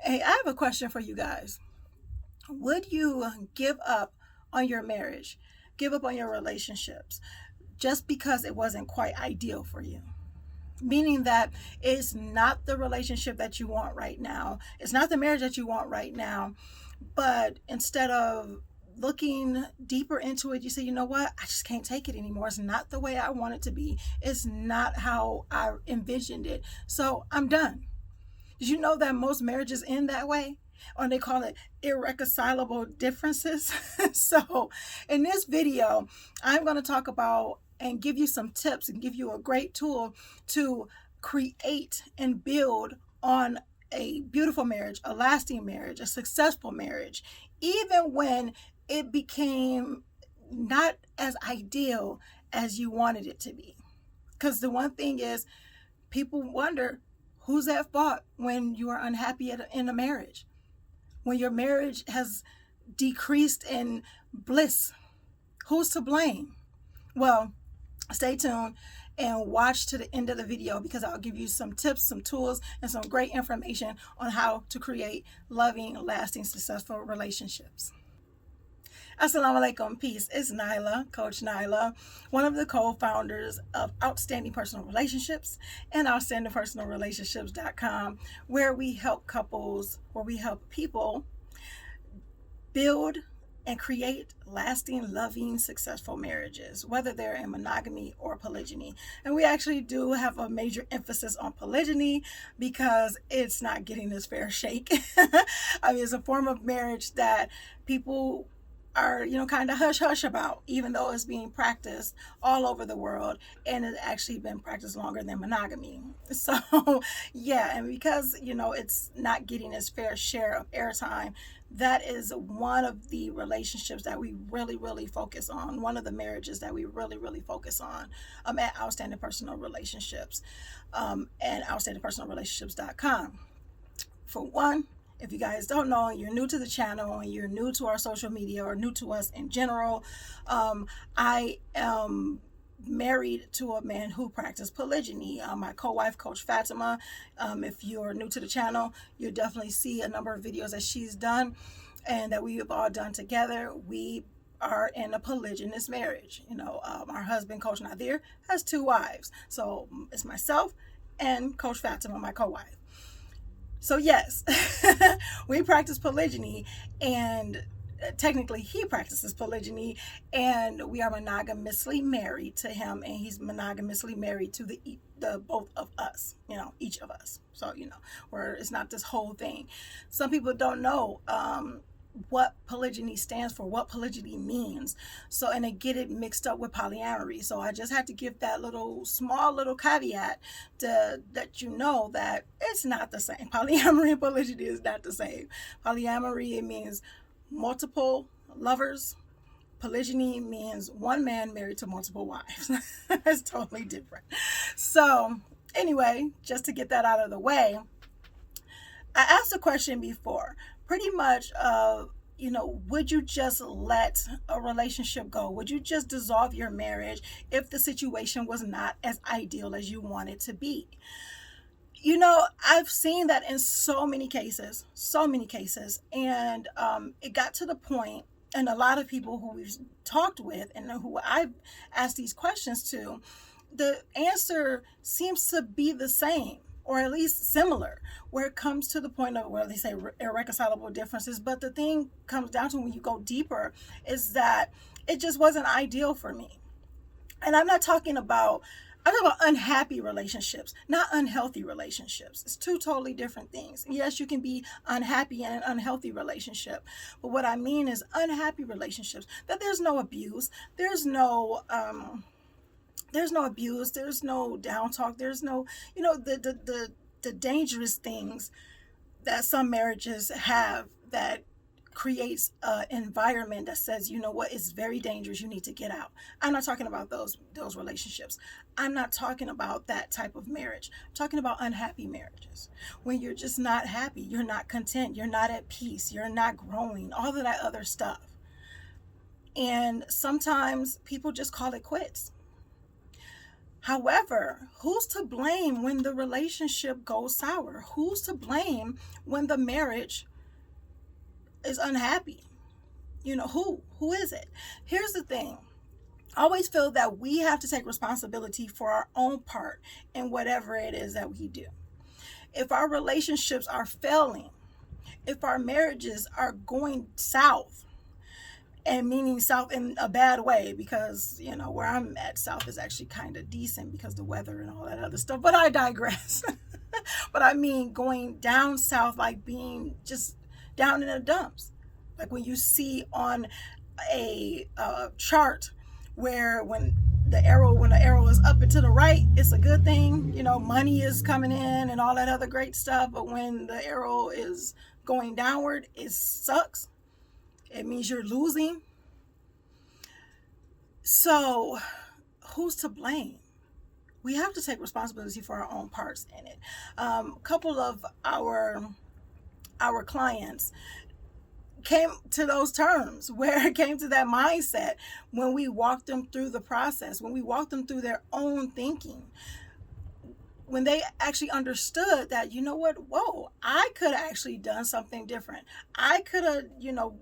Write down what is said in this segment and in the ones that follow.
Hey, I have a question for you guys. Would you give up on your marriage, give up on your relationships just because it wasn't quite ideal for you? Meaning that it's not the relationship that you want right now, it's not the marriage that you want right now, but instead of looking deeper into it, you say, you know what, I just can't take it anymore. It's not the way I want it to be, it's not how I envisioned it. So I'm done. Did you know that most marriages end that way? Or they call it irreconcilable differences. So, in this video, I'm going to talk about and give you some tips and give you a great tool to create and build on a beautiful marriage, a lasting marriage, a successful marriage, even when it became not as ideal as you wanted it to be. Because the one thing is, people wonder who's at fault when you are unhappy in a marriage, when your marriage has decreased in bliss. Who's to blame? Well, stay tuned and watch to the end of the video because I'll give you some tips, some tools, and some great information on how to create loving, lasting, successful relationships. Assalamu alaikum, peace. It's Nyla, Coach Nyla, one of the co-founders of Outstanding Personal Relationships and OutstandingPersonalRelationships.com, where we help couples, where we help people build and create lasting, loving, successful marriages, whether they're in monogamy or polygyny. And we actually do have a major emphasis on polygyny because it's not getting its fair shake. I mean, it's a form of marriage that people are kind of hush hush about, even though it's being practiced all over the world and it's actually been practiced longer than monogamy. So yeah, and because it's not getting its fair share of airtime, that is one of the relationships that we really focus on, one of the marriages that we really focus on at Outstanding Personal Relationships and outstandingpersonalrelationships.com. For one, if you guys don't know, you're new to the channel and you're new to our social media or new to us in general, I am married to a man who practiced polygyny. My co-wife, Coach Fatima. If you're new to the channel, you'll definitely see a number of videos that she's done and that we have all done together. We are in a polygynous marriage. Our husband, Coach Nadir, has two wives. So it's myself and Coach Fatima, my co-wife. So yes, we practice polygyny, and technically he practices polygyny, and we are monogamously married to him, and he's monogamously married to the both of us, each of us. So where it's not this whole thing. Some people don't know what polygyny stands for, what polygyny means. So, and they get it mixed up with polyamory. So I just had to give that small little caveat to let you know that it's not the same. Polyamory and polygyny is not the same. Polyamory, it means multiple lovers. Polygyny means one man married to multiple wives. It's totally different. So anyway, just to get that out of the way, I asked a question before, pretty much would you just let a relationship go? Would you just dissolve your marriage if the situation was not as ideal as you want it to be? I've seen that in so many cases, and it got to the point, and a lot of people who we've talked with and who I've asked these questions to, the answer seems to be the same, or at least similar, where it comes to the point of where they say irreconcilable differences. But the thing comes down to, when you go deeper, is that it just wasn't ideal for me. And I'm talking about unhappy relationships, not unhealthy relationships. It's two totally different things. Yes, you can be unhappy in an unhealthy relationship, but what I mean is unhappy relationships that there's no abuse, there's no abuse, there's no down talk, there's no the dangerous things that some marriages have, that creates an environment that says, what is very dangerous, you need to get out. I'm not talking about those relationships. I'm not talking about that type of marriage. I'm talking about unhappy marriages, when you're just not happy, you're not content, you're not at peace, you're not growing, all of that other stuff. And sometimes people just call it quits. However, who's to blame when the relationship goes sour? Who's to blame when the marriage is unhappy? Who is it? Here's the thing. I always feel that we have to take responsibility for our own part in whatever it is that we do. If our relationships are failing, if our marriages are going south, and meaning south in a bad way, because where I'm at, south is actually kind of decent because the weather and all that other stuff, but I digress. But I mean going down south, like being just down in the dumps, like when you see on a chart where when the arrow is up and to the right, it's a good thing, money is coming in and all that other great stuff. But when the arrow is going downward, it sucks. It means you're losing. So who's to blame? We have to take responsibility for our own parts in it. A couple of our clients came to those terms, where it came to that mindset when we walked them through the process, when we walked them through their own thinking, when they actually understood that, whoa, I could have actually done something different. I could have,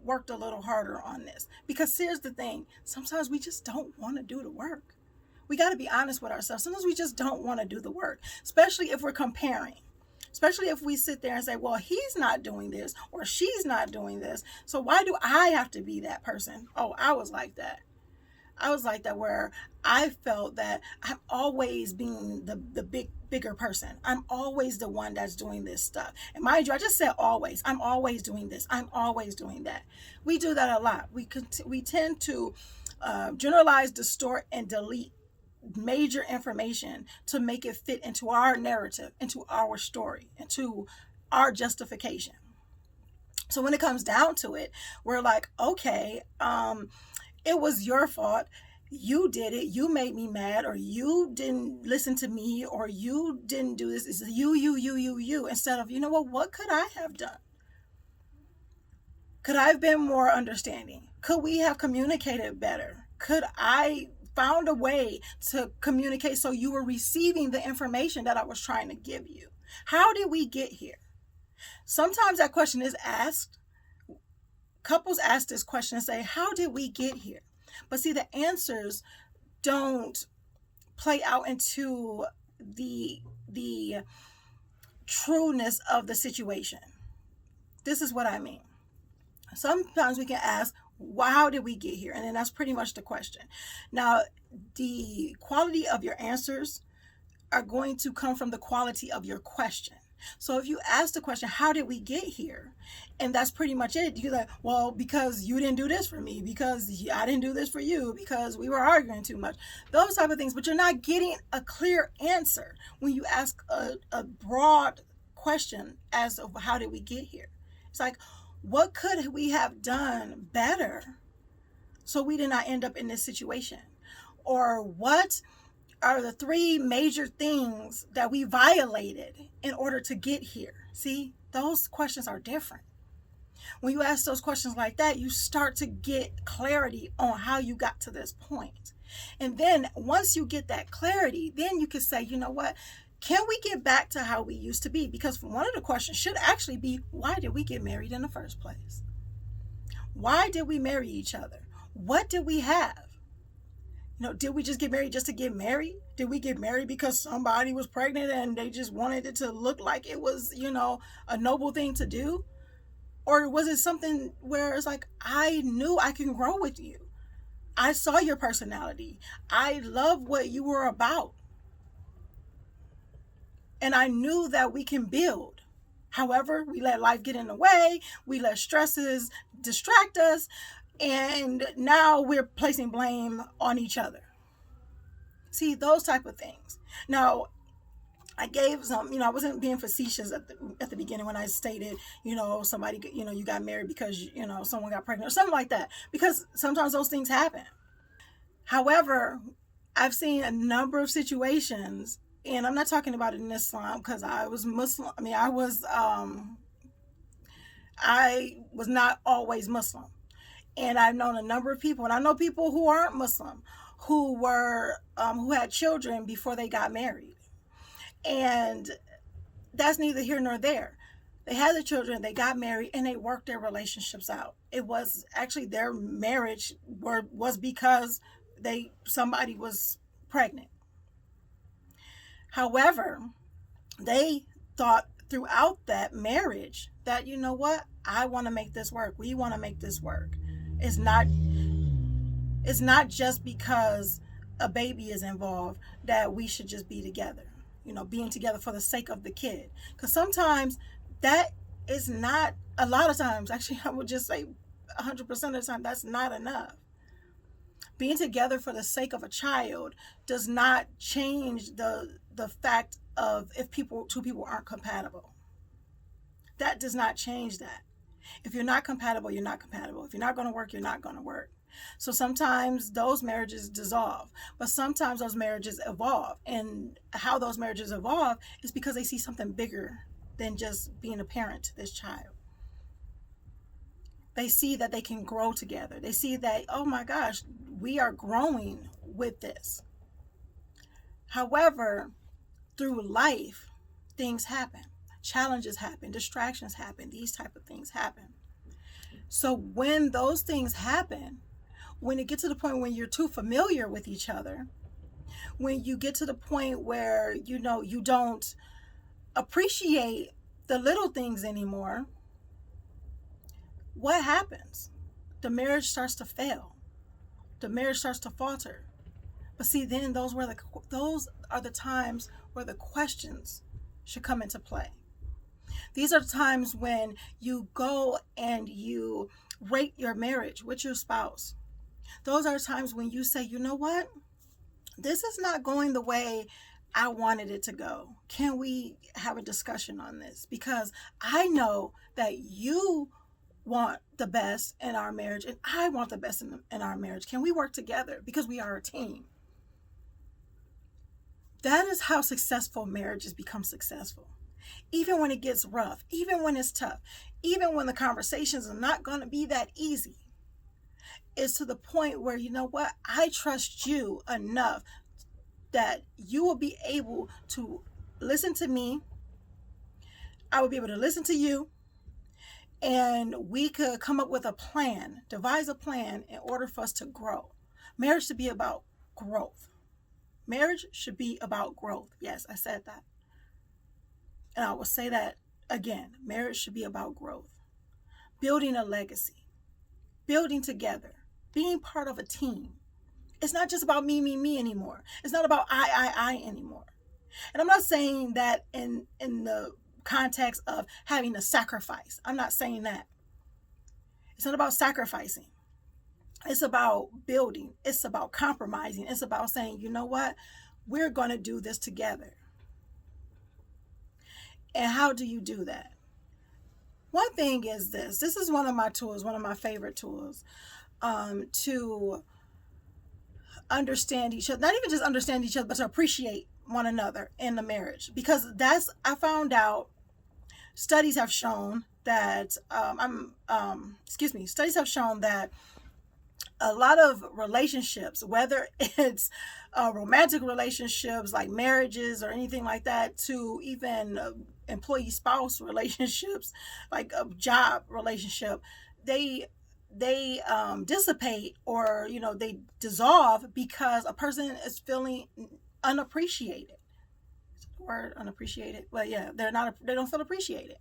worked a little harder on this. Because here's the thing, sometimes we just don't want to do the work. We got to be honest with ourselves. Sometimes we just don't want to do the work, especially if we're comparing. Especially if we sit there and say, well, he's not doing this or she's not doing this, so why do I have to be that person? Oh, I was like that. Where I felt that I'm always being the bigger person. I'm always the one that's doing this stuff. And mind you, I just said always. I'm always doing this. I'm always doing that. We do that a lot. We tend to generalize, distort, and delete major information to make it fit into our narrative, into our story, into our justification. So when it comes down to it, we're like, okay, it was your fault. You did it. You made me mad, or you didn't listen to me, or you didn't do this. It's you. Instead of, what could I have done? Could I have been more understanding? Could we have communicated better? Could I found a way to communicate so you were receiving the information that I was trying to give you? How did we get here? Sometimes that question is asked. Couples ask this question and say, how did we get here? But see, the answers don't play out into the trueness of the situation. This is what I mean. Sometimes we can ask, how did we get here? And then that's pretty much the question. Now, the quality of your answers are going to come from the quality of your question. So if you ask the question, how did we get here? And that's pretty much it. You're like, well, because you didn't do this for me, because I didn't do this for you, because we were arguing too much. Those type of things. But you're not getting a clear answer when you ask a broad question as of how did we get here? It's like, what could we have done better so we did not end up in this situation? Or what are the 3 major things that we violated in order to get here? See, those questions are different. When you ask those questions like that, you start to get clarity on how you got to this point. And then once you get that clarity, then you can say, what? Can we get back to how we used to be? Because one of the questions should actually be, why did we get married in the first place? Why did we marry each other? What did we have? Did we just get married just to get married? Did we get married because somebody was pregnant and they just wanted it to look like it was, a noble thing to do? Or was it something where it's like, I knew I can grow with you. I saw your personality. I love what you were about. And I knew that we can build. However, we let life get in the way. We let stresses distract us. And now we're placing blame on each other. See, those type of things. Now, I gave some, I wasn't being facetious at the beginning when I stated, somebody, you got married because, someone got pregnant or something like that. Because sometimes those things happen. However, I've seen a number of situations, and I'm not talking about it in Islam because I was Muslim. I was not always Muslim. And I've known a number of people, and I know people who aren't Muslim, who had children before they got married. And that's neither here nor there. They had the children, they got married, and they worked their relationships out. It was actually their marriage was because somebody was pregnant. However, they thought throughout that marriage that, you know what, I want to make this work. We want to make this work. It's not just because a baby is involved that we should just be together. Being together for the sake of the kid. Because sometimes that is not, a lot of times, actually, I would just say 100% of the time, that's not enough. Being together for the sake of a child does not change the fact of if two people aren't compatible. That does not change that. If you're not compatible, you're not compatible. If you're not going to work, you're not going to work. So sometimes those marriages dissolve, but sometimes those marriages evolve. And how those marriages evolve is because they see something bigger than just being a parent to this child. They see that they can grow together. They see that, oh my gosh, we are growing with this. However, through life, things happen. Challenges happen. Distractions happen. These type of things happen. So when those things happen, when it gets to the point when you're too familiar with each other, when you get to the point where, you don't appreciate the little things anymore, what happens? The marriage starts to fail. The marriage starts to falter. But see, then those are the times where the questions should come into play. These are the times when you go and you rate your marriage with your spouse. Those are times when you say, you know what? This is not going the way I wanted it to go. Can we have a discussion on this? Because I know that you want the best in our marriage and I want the best in our marriage. Can we work together? Because we are a team. That is how successful marriages become successful. Even when it gets rough, even when it's tough, even when the conversations are not going to be that easy, it's to the point where, you know what, I trust you enough that you will be able to listen to me. I will be able to listen to you, and we could come up with a plan, devise a plan in order for us to grow. Marriage should be about growth. Marriage should be about growth. Yes, I said that. And I will say that again. Marriage should be about growth. Building a legacy. Building together. Being part of a team. It's not just about me anymore. It's not about I anymore. And I'm not saying that in the context of having a sacrifice. I'm not saying that. It's not about sacrificing. It's about building. It's about compromising. It's about saying, you know what? We're going to do this together. And how do you do that? One thing is this. This is one of my tools, one of my favorite tools, to understand each other. Not even just understand each other, but to appreciate one another in the marriage. Because I found out, studies have shown that, studies have shown that a lot of relationships, whether it's romantic relationships like marriages or anything like that, to even employee-spouse relationships like a job relationship, they dissipate, or they dissolve because a person is feeling unappreciated. Is the word unappreciated? Well, yeah, they don't feel appreciated.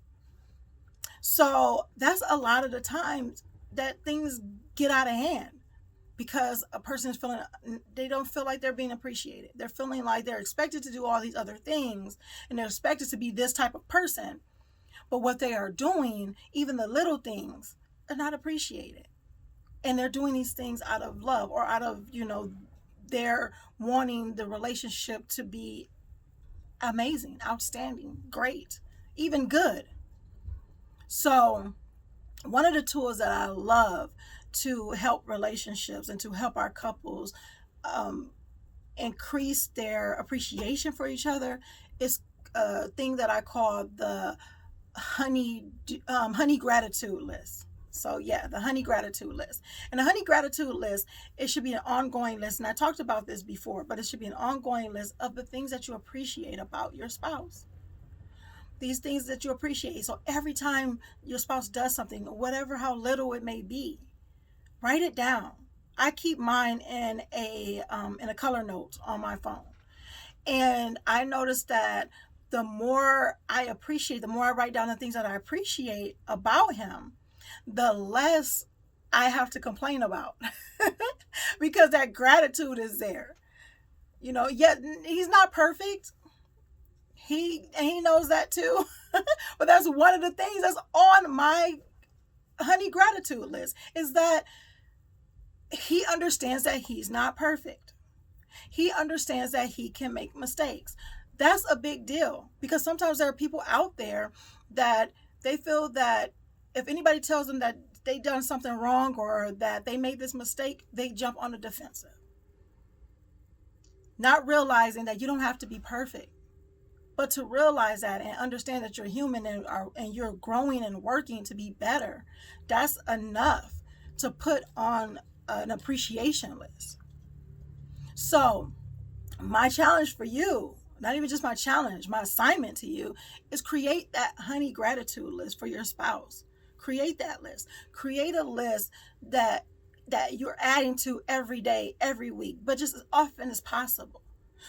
So that's a lot of the times that things get out of hand, because a person is they don't feel like they're being appreciated. They're feeling like they're expected to do all these other things, and they're expected to be this type of person. But what they are doing, even the little things, are not appreciated. And they're doing these things out of love, or out of, they're wanting the relationship to be amazing, outstanding, great, even good. So one of the tools that I love to help relationships and to help our couples increase their appreciation for each other is a thing that I call the honey gratitude list. So yeah, the honey gratitude list. And the honey gratitude list, it should be an ongoing list. And I talked about this before, but it should be an ongoing list of the things that you appreciate about your spouse. These things that you appreciate. So every time your spouse does something, whatever how little it may be, write it down. I keep mine in a color note on my phone. And I noticed that the more I appreciate, the more I write down the things that I appreciate about him, the less I have to complain about because that gratitude is there. Yet he's not perfect. He knows that too. But that's one of the things that's on my honey gratitude list, is that he understands that he's not perfect. He understands that he can make mistakes. That's a big deal, because sometimes there are people out there that they feel that if anybody tells them that they done something wrong or that they made this mistake, they jump on the defensive. Not realizing that you don't have to be perfect, but to realize that and understand that you're human and you're growing and working to be better. That's enough to put on an appreciation list. So my challenge for you, not even just my challenge, my assignment to you, is create that honey gratitude list for your spouse. Create that list. Create a list that you're adding to every day, every week, but just as often as possible.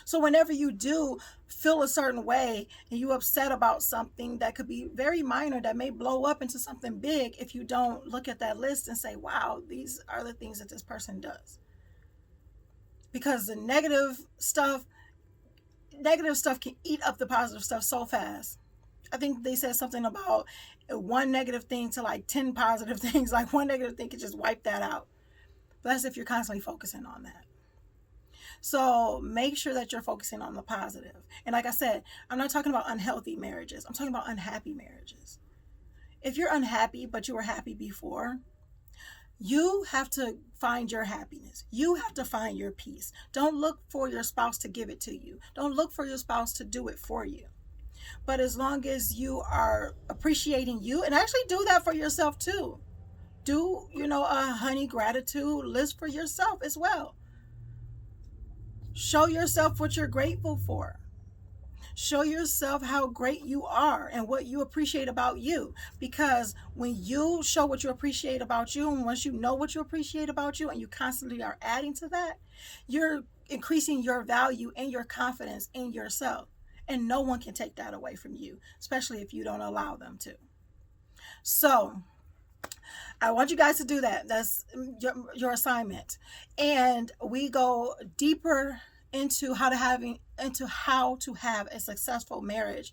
So whenever you do feel a certain way and you're upset about something that could be very minor, that may blow up into something big, if you don't look at that list and say, wow, these are the things that this person does. Because the negative stuff can eat up the positive stuff so fast. I think they said something about one negative thing to like 10 positive things. Like one negative thing can just wipe that out. But that's if you're constantly focusing on that. So make sure that you're focusing on the positive. And like I said, I'm not talking about unhealthy marriages. I'm talking about unhappy marriages. If you're unhappy, but you were happy before, you have to find your happiness. You have to find your peace. Don't look for your spouse to give it to you. Don't look for your spouse to do it for you. But as long as you are appreciating you, and actually do that for yourself too. Do, a honey gratitude list for yourself as well. Show yourself what you're grateful for. Show yourself how great you are and what you appreciate about you. Because when you show what you appreciate about you, and once you know what you appreciate about you and you constantly are adding to that, you're increasing your value and your confidence in yourself. And no one can take that away from you, especially if you don't allow them to. So I want you guys to do that. That's your assignment. And we go deeper into how to have a successful marriage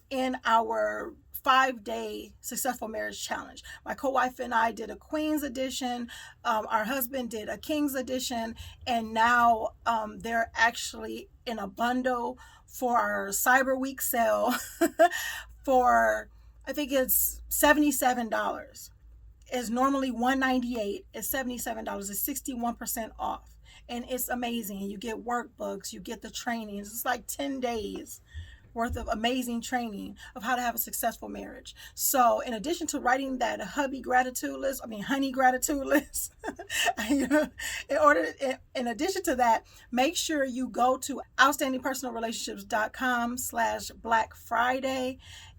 in our 5-day successful marriage challenge. My co-wife and I did a Queen's edition. Our husband did a King's edition. And now they're actually in a bundle for our Cyber Week sale for, I think it's $77. It's normally $198. It's $77. It's 61% off. And it's amazing. You get workbooks, you get the trainings. It's like 10 days worth of amazing training of how to have a successful marriage. So in addition to writing that honey gratitude list, in addition to that, make sure you go to outstandingpersonalrelationships.com/Black Friday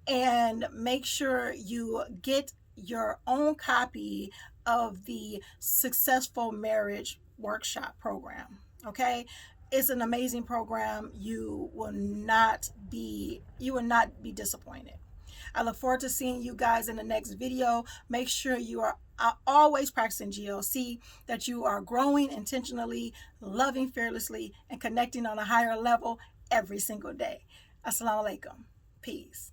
and make sure you get your own copy of the Successful Marriage Workshop program. Okay, it's an amazing program. You will not be disappointed. I look forward to seeing you guys in the next video. Make sure you are always practicing GLC, that you are growing intentionally, loving fearlessly, and connecting on a higher level every single day. Assalamu alaikum. Peace.